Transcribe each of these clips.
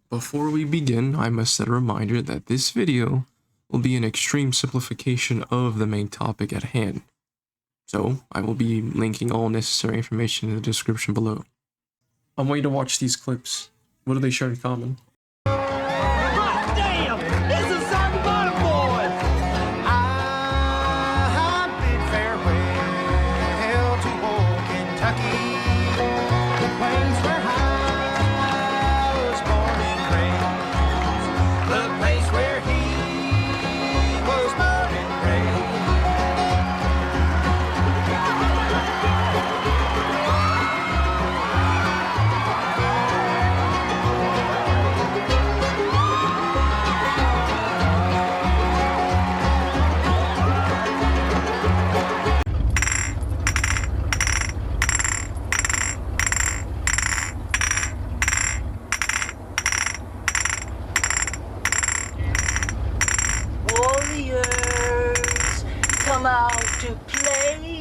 Before we begin, I must set a reminder that this video will be an extreme simplification of the main topic at hand. So, I will be linking all necessary information in the description below. I want you to watch these clips. What do they share in common? Hot damn! This is something for the boys! I bid farewell to old Kentucky, the place where I was born and raised, the place where he was born and raised. Warriors, come out to play.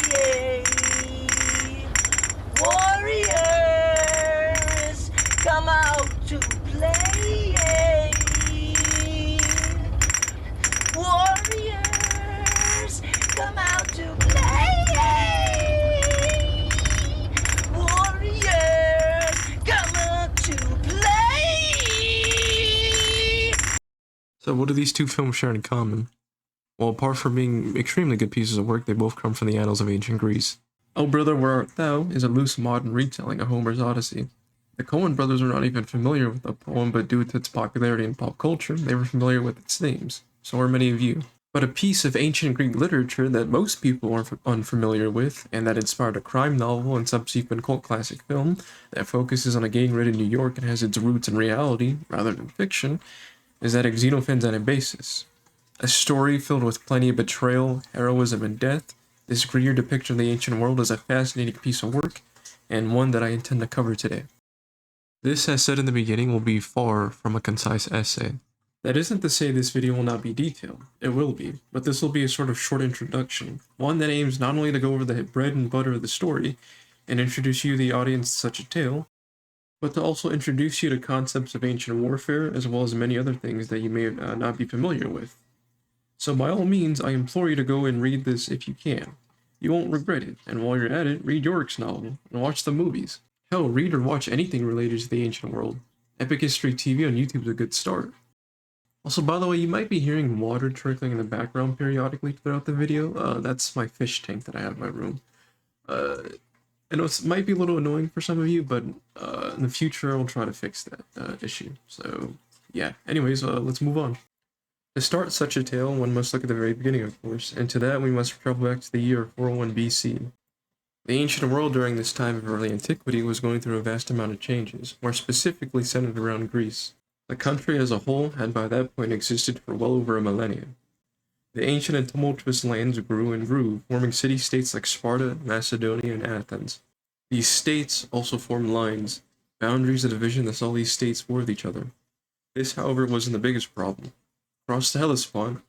Warriors, come out to play. Warriors, come out to play. Warriors, come out to play. So what do these two films share in common? Well, apart from being extremely good pieces of work, they both come from the annals of ancient Greece. O Brother, Where Art Thou is a loose modern retelling of Homer's Odyssey. The Coen brothers were not even familiar with the poem, but due to its popularity in pop culture, they were familiar with its themes. So are many of you. But a piece of ancient Greek literature that most people are unfamiliar with, and that inspired a crime novel and subsequent cult classic film that focuses on a gang-ridden New York and has its roots in reality, rather than fiction, is that of Xenophon's Anabasis. A story filled with plenty of betrayal, heroism, and death, this grittier depiction of the ancient world is a fascinating piece of work, and one that I intend to cover today. This, as said in the beginning, will be far from a concise essay. That isn't to say this video will not be detailed. It will be, but this will be a sort of short introduction, one that aims not only to go over the bread and butter of the story, and introduce you, the audience, to such a tale, but to also introduce you to concepts of ancient warfare, as well as many other things that you may not be familiar with. So by all means, I implore you to go and read this if you can. You won't regret it, and while you're at it, read Yorick's novel, and watch the movies. Hell, read or watch anything related to the ancient world. Epic History TV on YouTube is a good start. Also, by the way, you might be hearing water trickling in the background periodically throughout the video. That's my fish tank that I have in my room. I know it might be a little annoying for some of you, but in the future I'll try to fix that issue. So, yeah. Anyways, let's move on. To start such a tale, one must look at the very beginning, of course, and to that we must travel back to the year 401 BC. The ancient world during this time of early antiquity was going through a vast amount of changes, more specifically centered around Greece. The country as a whole had by that point existed for well over a millennium. The ancient and tumultuous lands grew and grew, forming city-states like Sparta, Macedonia, and Athens. These states also formed lines, boundaries of division that saw these states war with each other. This, however, wasn't the biggest problem. Across the Hellespont,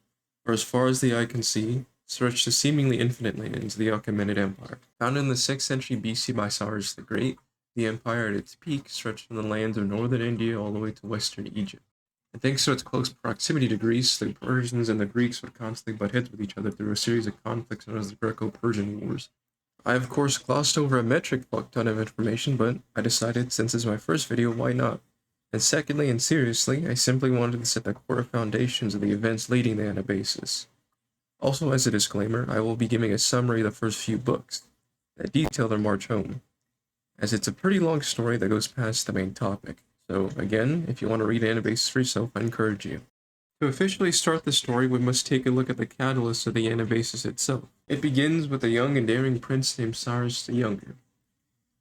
or as far as the eye can see, stretched a seemingly infinite land into the Achaemenid Empire. Founded in the 6th century BC by Cyrus the Great, the empire at its peak stretched from the lands of northern India all the way to western Egypt. And thanks to its close proximity to Greece, the Persians and the Greeks would constantly butt heads with each other through a series of conflicts known as the Greco-Persian Wars. I of course glossed over a metric fuck ton of information, but I decided since it's my first video, why not? And secondly, and seriously, I simply wanted to set the core foundations of the events leading the Anabasis. Also, as a disclaimer, I will be giving a summary of the first few books that detail their march home, as it's a pretty long story that goes past the main topic. So again, if you want to read Anabasis for yourself, I encourage you. To officially start the story, we must take a look at the catalyst of the Anabasis itself. It begins with a young and daring prince named Cyrus the Younger.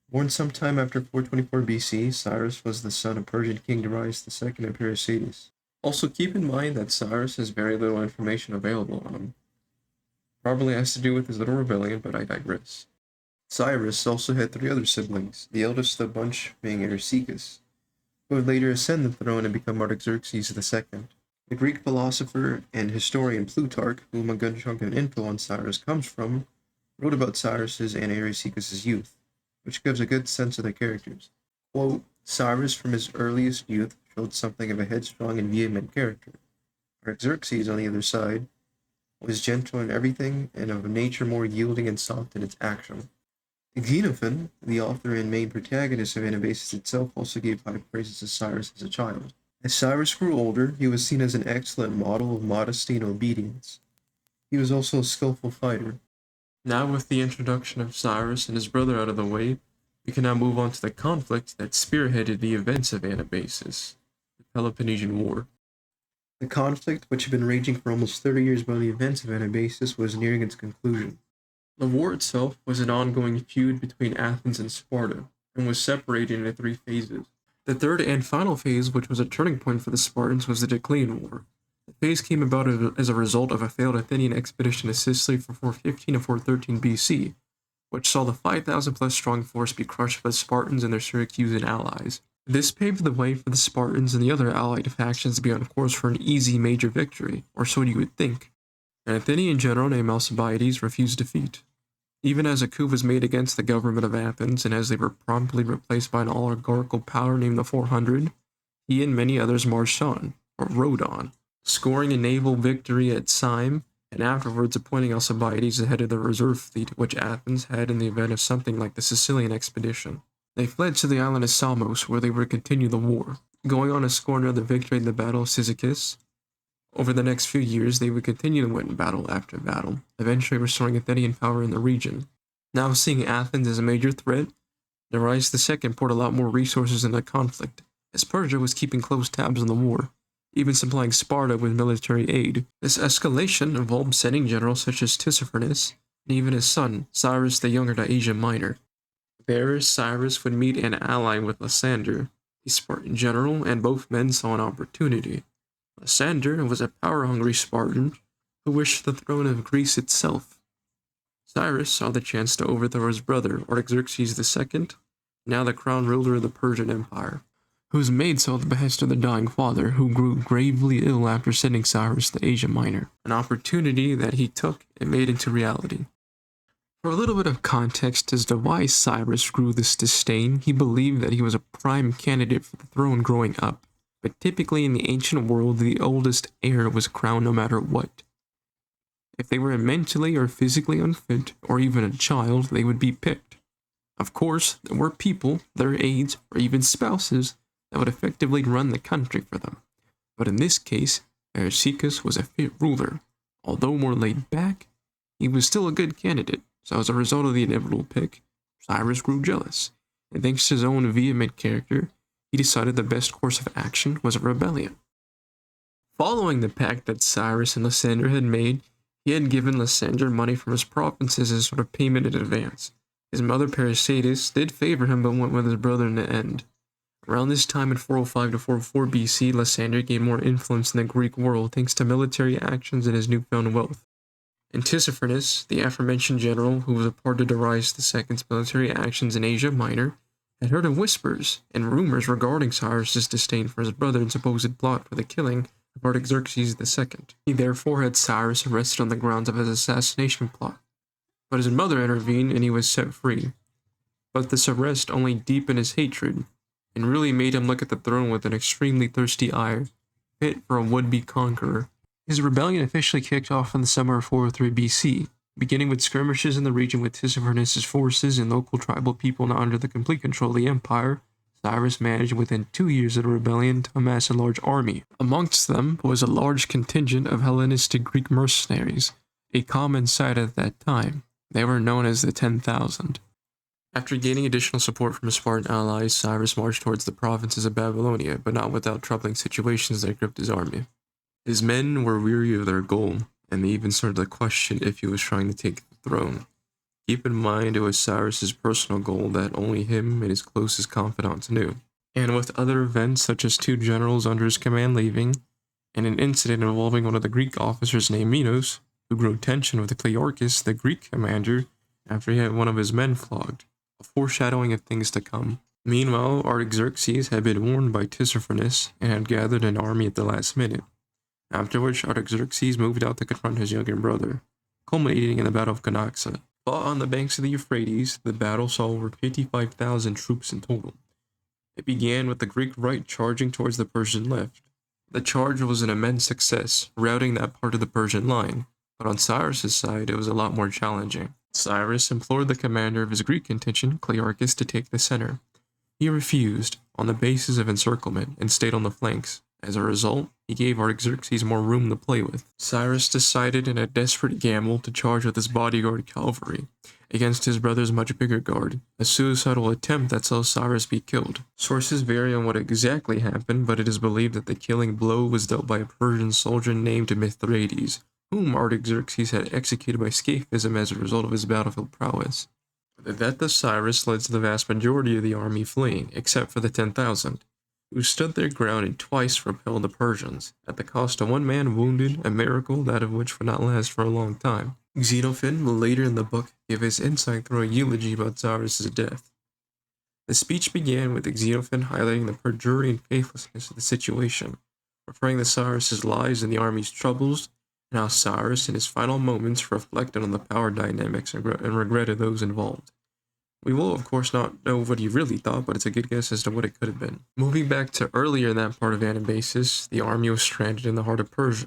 Born sometime after 424 BC, Cyrus was the son of Persian king Darius II and Peracedes. Also keep in mind that Cyrus has very little information available on him. Probably has to do with his little rebellion, but I digress. Cyrus also had 3 other siblings, the eldest of the bunch being Arsaces, who would later ascend the throne and become Artaxerxes II. The Greek philosopher and historian Plutarch, whom a good chunk of info on Cyrus comes from, wrote about Cyrus's and Arsaces' youth, which gives a good sense of their characters. Quote, Cyrus from his earliest youth showed something of a headstrong and vehement character. Artaxerxes, on the other side, was gentle in everything and of a nature more yielding and soft in its action. Xenophon, the author and main protagonist of Anabasis itself, also gave high praises to Cyrus as a child. As Cyrus grew older, he was seen as an excellent model of modesty and obedience. He was also a skillful fighter. Now, with the introduction of Cyrus and his brother out of the way, we can now move on to the conflict that spearheaded the events of Anabasis, the Peloponnesian War. The conflict, which had been raging for almost 30 years by the events of Anabasis, was nearing its conclusion. The war itself was an ongoing feud between Athens and Sparta, and was separated into 3 phases. The third and final phase, which was a turning point for the Spartans, was the Declean War. The phase came about as a result of a failed Athenian expedition to Sicily from 415 to 413 BC, which saw the 5,000 plus strong force be crushed by the Spartans and their Syracusan allies. This paved the way for the Spartans and the other allied factions to be on course for an easy major victory, or so you would think. An Athenian general named Alcibiades refused defeat. Even as a coup was made against the government of Athens, and as they were promptly replaced by an oligarchical power named the 400, he and many others marched on, or rode on, scoring a naval victory at Syme, and afterwards appointing Alcibiades the head of the reserve fleet which Athens had in the event of something like the Sicilian expedition. They fled to the island of Samos, where they were to continue the war, going on to score another victory in the Battle of Cyzicus. Over the next few years, they would continue to win battle after battle, eventually restoring Athenian power in the region. Now seeing Athens as a major threat, Darius II poured a lot more resources into the conflict, as Persia was keeping close tabs on the war, even supplying Sparta with military aid. This escalation involved sending generals such as Tissaphernes, and even his son, Cyrus the Younger, to Asia Minor. There, Cyrus would meet and ally with Lysander, a Spartan general, and both men saw an opportunity. Lysander was a power-hungry Spartan who wished the throne of Greece itself. Cyrus saw the chance to overthrow his brother, Artaxerxes II, now the crown ruler of the Persian Empire, whose maid saw the behest of the dying father, who grew gravely ill after sending Cyrus to Asia Minor, an opportunity that he took and made into reality. For a little bit of context as to why Cyrus grew this disdain, he believed that he was a prime candidate for the throne growing up, but typically in the ancient world, the oldest heir was crowned no matter what. If they were mentally or physically unfit, or even a child, they would be picked. Of course, there were people, their aides, or even spouses, that would effectively run the country for them. But in this case, Arsaces was a fit ruler. Although more laid back, he was still a good candidate. So as a result of the inevitable pick, Cyrus grew jealous, and thanks to his own vehement character, he decided the best course of action was a rebellion. Following the pact that Cyrus and Lysander had made, he had given Lysander money from his provinces as sort of payment in advance. His mother Paracetus did favor him but went with his brother in the end. Around this time in 405 to 404 BC, Lysander gained more influence in the Greek world thanks to military actions and his newfound wealth. And Tissaphernes, the aforementioned general who was a part of Darius II's military actions in Asia Minor, had heard of whispers and rumors regarding Cyrus's disdain for his brother and supposed plot for the killing of Artaxerxes II. He therefore had Cyrus arrested on the grounds of his assassination plot. But his mother intervened and he was set free. But this arrest only deepened his hatred, and really made him look at the throne with an extremely thirsty eye, fit for a would-be conqueror. His rebellion officially kicked off in the summer of 403 BC, beginning with skirmishes in the region with Tissaphernes' forces and local tribal people not under the complete control of the empire. Cyrus managed within 2 years of the rebellion to amass a large army. Amongst them was a large contingent of Hellenistic Greek mercenaries, a common sight at that time. They were known as the 10,000. After gaining additional support from his Spartan allies, Cyrus marched towards the provinces of Babylonia, but not without troubling situations that gripped his army. His men were weary of their goal, and they even started to question if he was trying to take the throne. Keep in mind it was Cyrus's personal goal that only him and his closest confidants knew. And with other events such as 2 generals under his command leaving, and an incident involving one of the Greek officers named Minos, who grew tension with Clearchus, the Greek commander, after he had one of his men flogged, a foreshadowing of things to come. Meanwhile, Artaxerxes had been warned by Tissaphernes and had gathered an army at the last minute. After which, Artaxerxes moved out to confront his younger brother, culminating in the Battle of Canaxa. Fought on the banks of the Euphrates, the battle saw over 55,000 troops in total. It began with the Greek right charging towards the Persian left. The charge was an immense success, routing that part of the Persian line, but on Cyrus's side it was a lot more challenging. Cyrus implored the commander of his Greek contingent, Clearchus, to take the center. He refused, on the basis of encirclement, and stayed on the flanks. As a result, he gave Artaxerxes more room to play with. Cyrus decided in a desperate gamble to charge with his bodyguard cavalry against his brother's much bigger guard, a suicidal attempt that saw Cyrus be killed. Sources vary on what exactly happened, but it is believed that the killing blow was dealt by a Persian soldier named Mithridates, whom Artaxerxes had executed by scaphism as a result of his battlefield prowess. The death of Cyrus led to the vast majority of the army fleeing, except for the 10,000, who stood their ground and twice repelled the Persians, at the cost of one man wounded, a miracle that of which would not last for a long time. Xenophon will later in the book give his insight through a eulogy about Cyrus's death. The speech began with Xenophon highlighting the perjury and faithlessness of the situation, referring to Cyrus's lies and the army's troubles, and how Cyrus in his final moments reflected on the power dynamics and regretted those involved. We will, of course, not know what he really thought, but it's a good guess as to what it could have been. Moving back to earlier in that part of Anabasis, the army was stranded in the heart of Persia,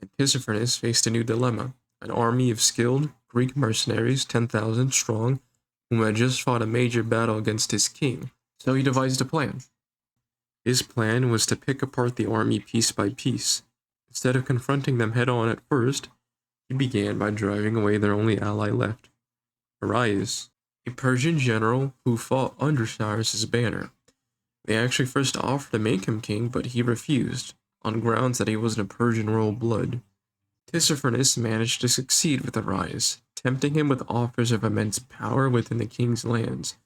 and Tissaphernes faced a new dilemma: an army of skilled Greek mercenaries, 10,000 strong, whom had just fought a major battle against his king. So he devised a plan. His plan was to pick apart the army piece by piece. Instead of confronting them head-on at first, he began by driving away their only ally left, Arius, a Persian general who fought under Cyrus's banner. They actually first offered to make him king, but he refused, on grounds that he wasn't a Persian royal blood. Tissaphernes managed to succeed with Arius, tempting him with offers of immense power within the king's lands,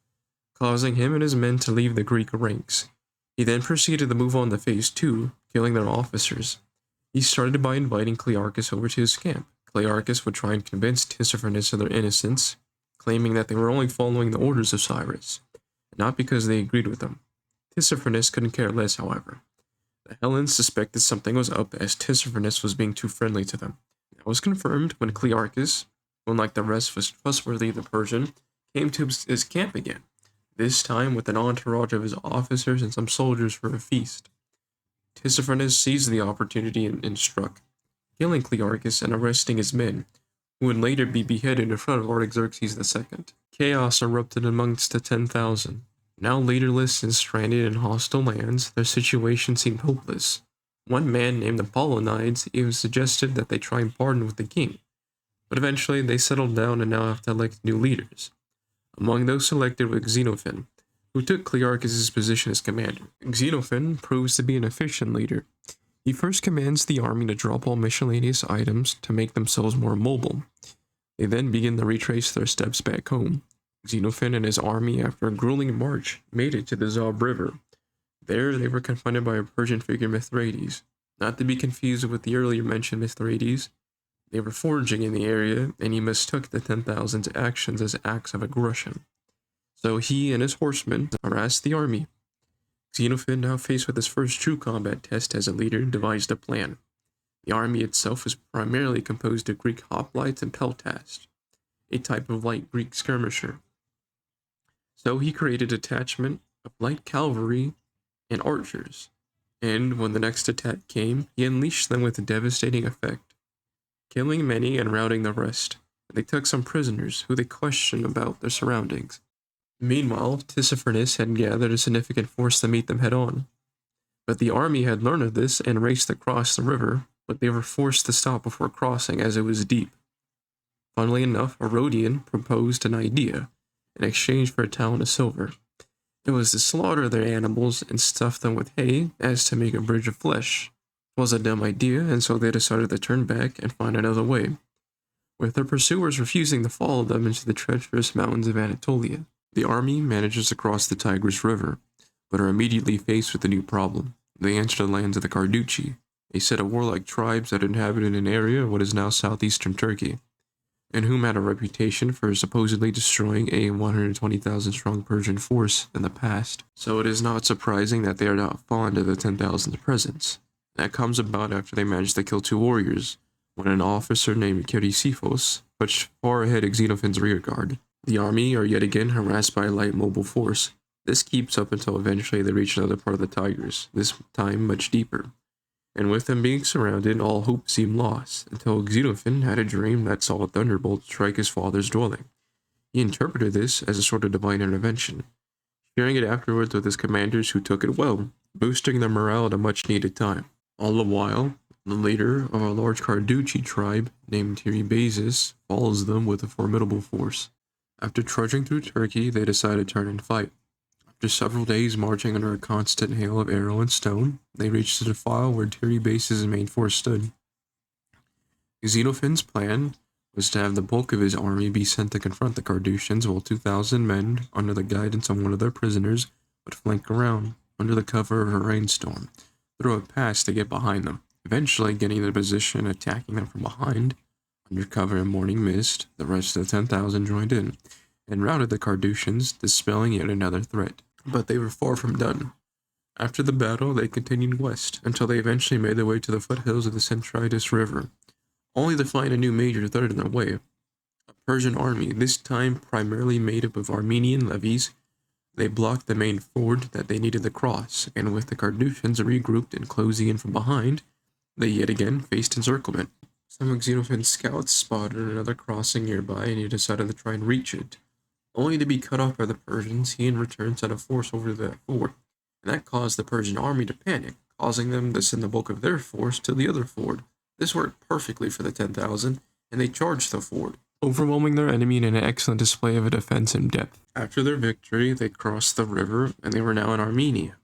causing him and his men to leave the Greek ranks. He then proceeded to move on to phase 2, killing their officers. He started by inviting Clearchus over to his camp. Clearchus would try and convince Tissaphernes of their innocence, claiming that they were only following the orders of Cyrus, not because they agreed with them. Tissaphernes couldn't care less, however. The Hellenes suspected something was up, as Tissaphernes was being too friendly to them. That was confirmed when Clearchus, who unlike the rest was trustworthy of the Persian, came to his camp again, this time with an entourage of his officers and some soldiers for a feast. Tissaphernes seized the opportunity and struck, killing Clearchus and arresting his men, who would later be beheaded in front of Artaxerxes II. Chaos erupted amongst the 10,000. Now leaderless and stranded in hostile lands, their situation seemed hopeless. One man named the Apollonides even suggested that they try and bargain with the king, but eventually they settled down and now have to elect new leaders. Among those selected was Xenophon, who took Clearchus' position as commander. Xenophon proves to be an efficient leader. He first commands the army to drop all miscellaneous items to make themselves more mobile. They then begin to retrace their steps back home. Xenophon and his army, after a grueling march, made it to the Zab River. There they were confronted by a Persian figure, Mithridates. Not to be confused with the earlier mentioned Mithridates, they were foraging in the area, and he mistook the 10,000's actions as acts of aggression. So he and his horsemen harassed the army. Xenophon, now faced with his first true combat test as a leader, devised a plan. The army itself was primarily composed of Greek hoplites and peltasts, a type of light Greek skirmisher. So he created a detachment of light cavalry and archers, and when the next attack came, he unleashed them with a devastating effect, killing many and routing the rest. They took some prisoners, who they questioned about their surroundings. Meanwhile, Tissaphernes had gathered a significant force to meet them head-on. But the army had learned of this and raced across the river, but they were forced to stop before crossing as it was deep. Funnily enough, Herodian proposed an idea in exchange for a talent of silver. It was to slaughter their animals and stuff them with hay as to make a bridge of flesh. It was a dumb idea, and so they decided to turn back and find another way, with their pursuers refusing to follow them into the treacherous mountains of Anatolia. The army manages to cross the Tigris River, but are immediately faced with a new problem. They enter the lands of the Carducci, a set of warlike tribes that inhabited an area of what is now southeastern Turkey, and whom had a reputation for supposedly destroying a 120,000 strong Persian force in the past. So it is not surprising that they are not fond of the 10,000's presence. That comes about after they managed to kill 2 warriors, when an officer named Chrysippos pushed far ahead of Xenophon's rearguard. The army are yet again harassed by a light mobile force, This keeps up until eventually they reach another part of the Tigris, this time much deeper. And with them being surrounded, all hope seemed lost, until Xenophon had a dream that saw a thunderbolt strike his father's dwelling. He interpreted this as a sort of divine intervention, sharing it afterwards with his commanders who took it well, boosting their morale at a much needed time. All the while, the leader of a large Carducci tribe named Anabasis follows them with a formidable force. After trudging through Turkey, they decide to turn and fight. After several days marching under a constant hail of arrow and stone, they reached the defile where Anabasis' main force stood. Xenophon's plan was to have the bulk of his army be sent to confront the Carduchians, while 2,000 men, under the guidance of one of their prisoners, would flank around, under the cover of a rainstorm, through a pass to get behind them. Eventually, getting into position, attacking them from behind, under cover of morning mist, the rest of the 10,000 joined in, and routed the Carduchians, dispelling yet another threat. But they were far from done. After the battle, they continued west, until they eventually made their way to the foothills of the Satraps River, only to find a new major threat in their way. A Persian army, this time primarily made up of Armenian levies. They blocked the main ford that they needed to cross, and with the Carduchians regrouped and closing in from behind, they yet again faced encirclement. Some of Xenophon's scouts spotted another crossing nearby, and he decided to try and reach it. Only to be cut off by the Persians, he in return sent a force over to that ford, and that caused the Persian army to panic, causing them to send the bulk of their force to the other ford. This worked perfectly for the 10,000, and they charged the ford, overwhelming their enemy in an excellent display of a defense in depth. After their victory, they crossed the river, and they were now in Armenia.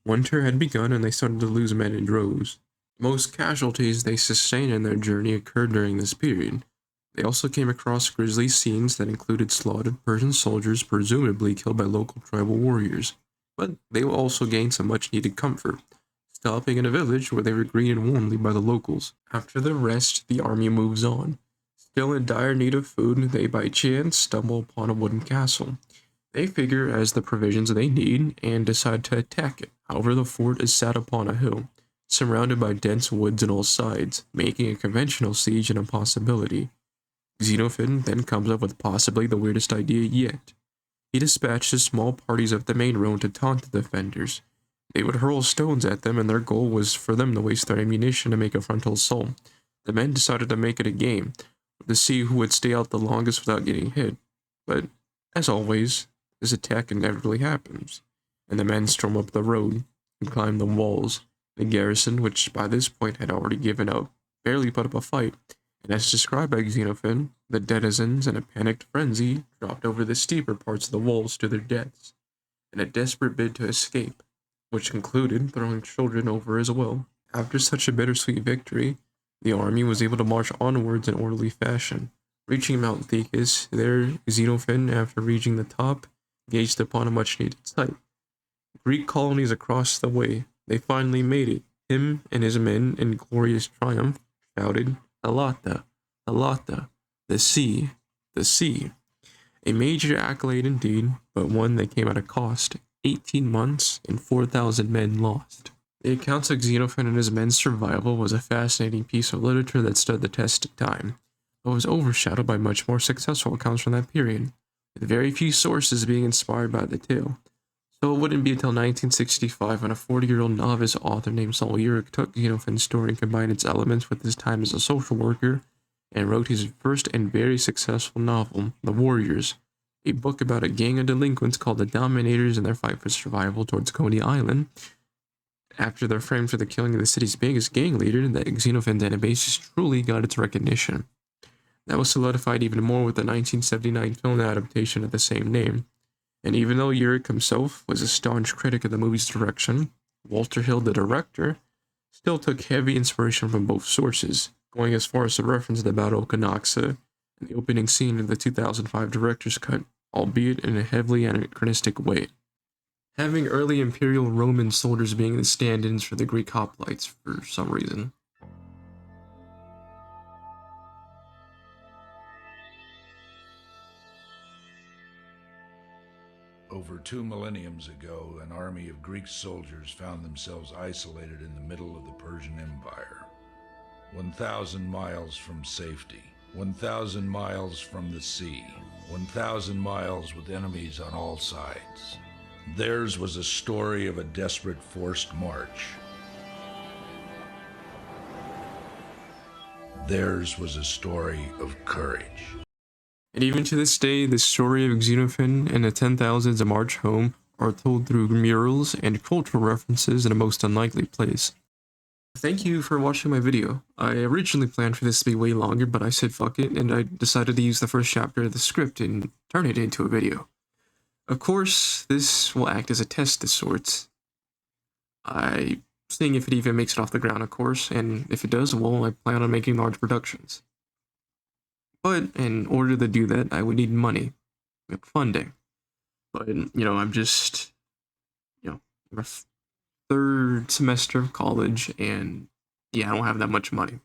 Winter had begun, and they started to lose men in droves. Most casualties they sustained in their journey occurred during this period. They also came across grisly scenes that included slaughtered Persian soldiers presumably killed by local tribal warriors, but they also gained some much-needed comfort, stopping in a village where they were greeted warmly by the locals. After the rest, the army moves on. Still in dire need of food, they by chance stumble upon a wooden castle. They figure as the provisions they need and decide to attack it. However, the fort is sat upon a hill, surrounded by dense woods on all sides, making a conventional siege an impossibility. Xenophon then comes up with possibly the weirdest idea yet. He dispatches small parties up the main road to taunt the defenders. They would hurl stones at them, and their goal was for them to waste their ammunition to make a frontal assault. The men decided to make it a game, to see who would stay out the longest without getting hit. But, as always, this attack inevitably happens, and the men storm up the road and climb the walls. The garrison, which by this point had already given up, barely put up a fight, and as described by Xenophon, the denizens in a panicked frenzy dropped over the steeper parts of the walls to their deaths, in a desperate bid to escape, which included throwing children over as well. After such a bittersweet victory, the army was able to march onwards in orderly fashion. Reaching Mount Thecus, there Xenophon, after reaching the top, gazed upon a much-needed sight. Greek colonies across the way. They finally made it. Him and his men, in glorious triumph, shouted, "Alata, Alata, the sea, the sea." A major accolade indeed, but one that came at a cost. 18 months and 4,000 men lost. The accounts of Xenophon and his men's survival was a fascinating piece of literature that stood the test of time, but was overshadowed by much more successful accounts from that period, with very few sources being inspired by the tale. So it wouldn't be until 1965 when a 40-year-old novice author named Sol Yorick took Xenophon's story and combined its elements with his time as a social worker, and wrote his first and very successful novel, The Warriors, a book about a gang of delinquents called the Dominators and their fight for survival towards Coney Island. After they're framed for the killing of the city's biggest gang leader, the Xenophon's Anabasis truly got its recognition. That was solidified even more with the 1979 film adaptation of the same name. And even though Yorick himself was a staunch critic of the movie's direction, Walter Hill, the director, still took heavy inspiration from both sources, going as far as to reference the Battle of Canoxa and the opening scene of the 2005 director's cut, albeit in a heavily anachronistic way, having early Imperial Roman soldiers being the stand-ins for the Greek hoplites for some reason. Over 2 millenniums ago, an army of Greek soldiers found themselves isolated in the middle of the Persian Empire. 1,000 miles from safety, 1,000 miles from the sea, 1,000 miles with enemies on all sides. Theirs was a story of a desperate forced march. Theirs was a story of courage. And even to this day, the story of Xenophon and the 10,000s of March home are told through murals and cultural references in a most unlikely place. Thank you for watching my video. I originally planned for this to be way longer, but I said fuck it, and I decided to use the first chapter of the script and turn it into a video. Of course, this will act as a test of sorts. Seeing if it even makes it off the ground, of course, and if it does, well, I plan on making large productions. But in order to do that, I would need money, like funding. But, you know, I'm just, you know, my third semester of college, and yeah, I don't have that much money.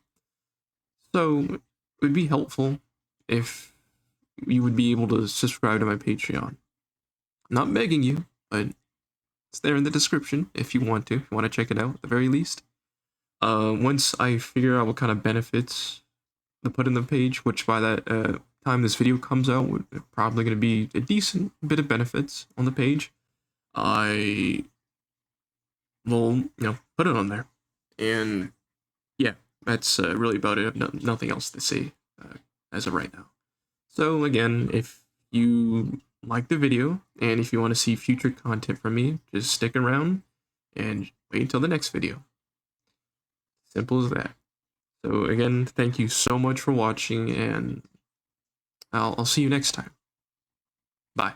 So, it would be helpful if you would be able to subscribe to my Patreon. I'm not begging you, but it's there in the description if you want to check it out at the very least. Once I figure out what kind of benefits to put in the page, which by that time this video comes out, would probably going to be a decent bit of benefits on the page, I will, you know, put it on there. And yeah, that's really about it. I have nothing else to say as of right now. So again, if you like the video, and if you want to see future content from me, just stick around and wait until the next video. Simple as that. So again, thank you so much for watching, and I'll see you next time. Bye.